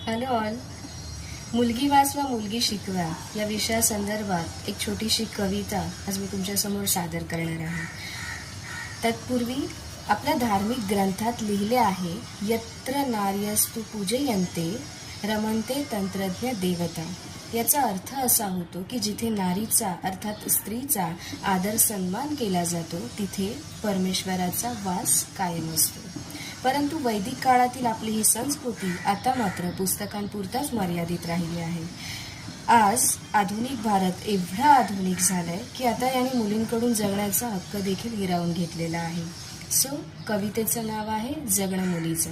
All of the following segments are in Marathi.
Hello all. मुलगी वाचवा मुलगी शिकवा या विषयासंदर्भात एक छोटीशी कविता आज मी तुमच्यासमोर सादर करणार आहे. तत्पूर्वी आपल्या धार्मिक ग्रंथात लिहिले आहे, यत्र नार्यस्तु पूजयन्ते रमन्ते तंत्रज्ञ देवता. याचा अर्थ असा होतो की जिथे नारीचा अर्थात स्त्रीचा आदर सन्मान केला जातो तिथे परमेश्वराचा वास कायम असतो. परंतु वैदिक काळातील आपली ही संस्कृती आता मात्र पुस्तकांपुरताच मर्यादित राहिली आहे. आज आधुनिक भारत एवढा आधुनिक झालाय की आता याने मुलींकडून जगण्याचा हक्क देखील हिरावून घेतलेला आहे. सो कवितेचं नाव आहे जगणं मुलीचं.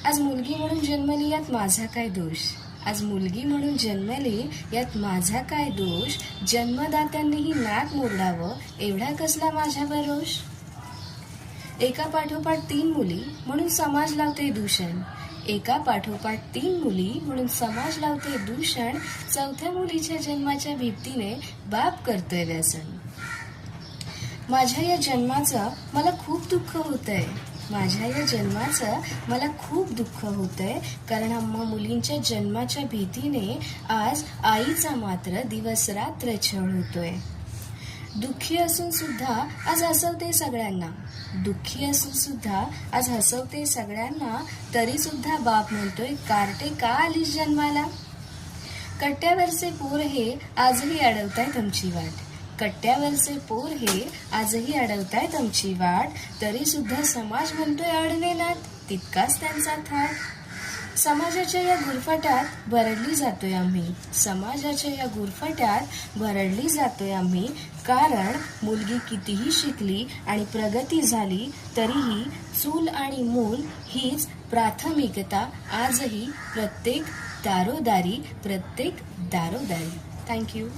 आज मुलगी म्हणून जन्मली यात माझा काय दोष, आज मुलगी म्हणून जन्मली यात माझा काय दोष, जन्मदात्यांनीही नाक मोडावं एवढा कसला माझ्यावर रोष. एका पाठोपाठ 3 मुली म्हणून समाज लावते दूषण, एका पाठोपाठ 3 मुली म्हणून समाज लावते दूषण, चौथ्या मुलीच्या जन्माच्या भीतीने बाप करतोय व्यसन. माझ्या या जन्माचं मला खूप दुःख होतंय, माझ्या या जन्माचं मला खूप दुःख होतंय, कारण आम्हा मुलींच्या जन्माच्या भीतीने आज आईचा मात्र दिवस रात्र छळ होतोय. दुःखी असून सुद्धा आज हसवते सगळ्यांना, दुःखी असून सुद्धा आज हसवते सगळ्यांना, तरी सुद्धा बाप म्हणतोय कार्टे का आलीस जन्माला. कट्ट्यावरचे पोर हे आजही अडवताय तुमची वाट, कट्ट्यावरचे पोर हे आजही अडवताय तुमची वाट, तरी सुद्धा समाज म्हणतोय अडवेनात तितकाच त्यांचा थाट. समाजाच्या या गुरफट्यात भरडली जातोय आम्ही, समाजाच्या या गुरफट्यात भरडली जातोय आम्ही, कारण मुलगी कितीही शिकली आणि प्रगती झाली तरीही चूल आणि मूल हीच प्राथमिकता आजही प्रत्येक दारोदारी. थँक्यू.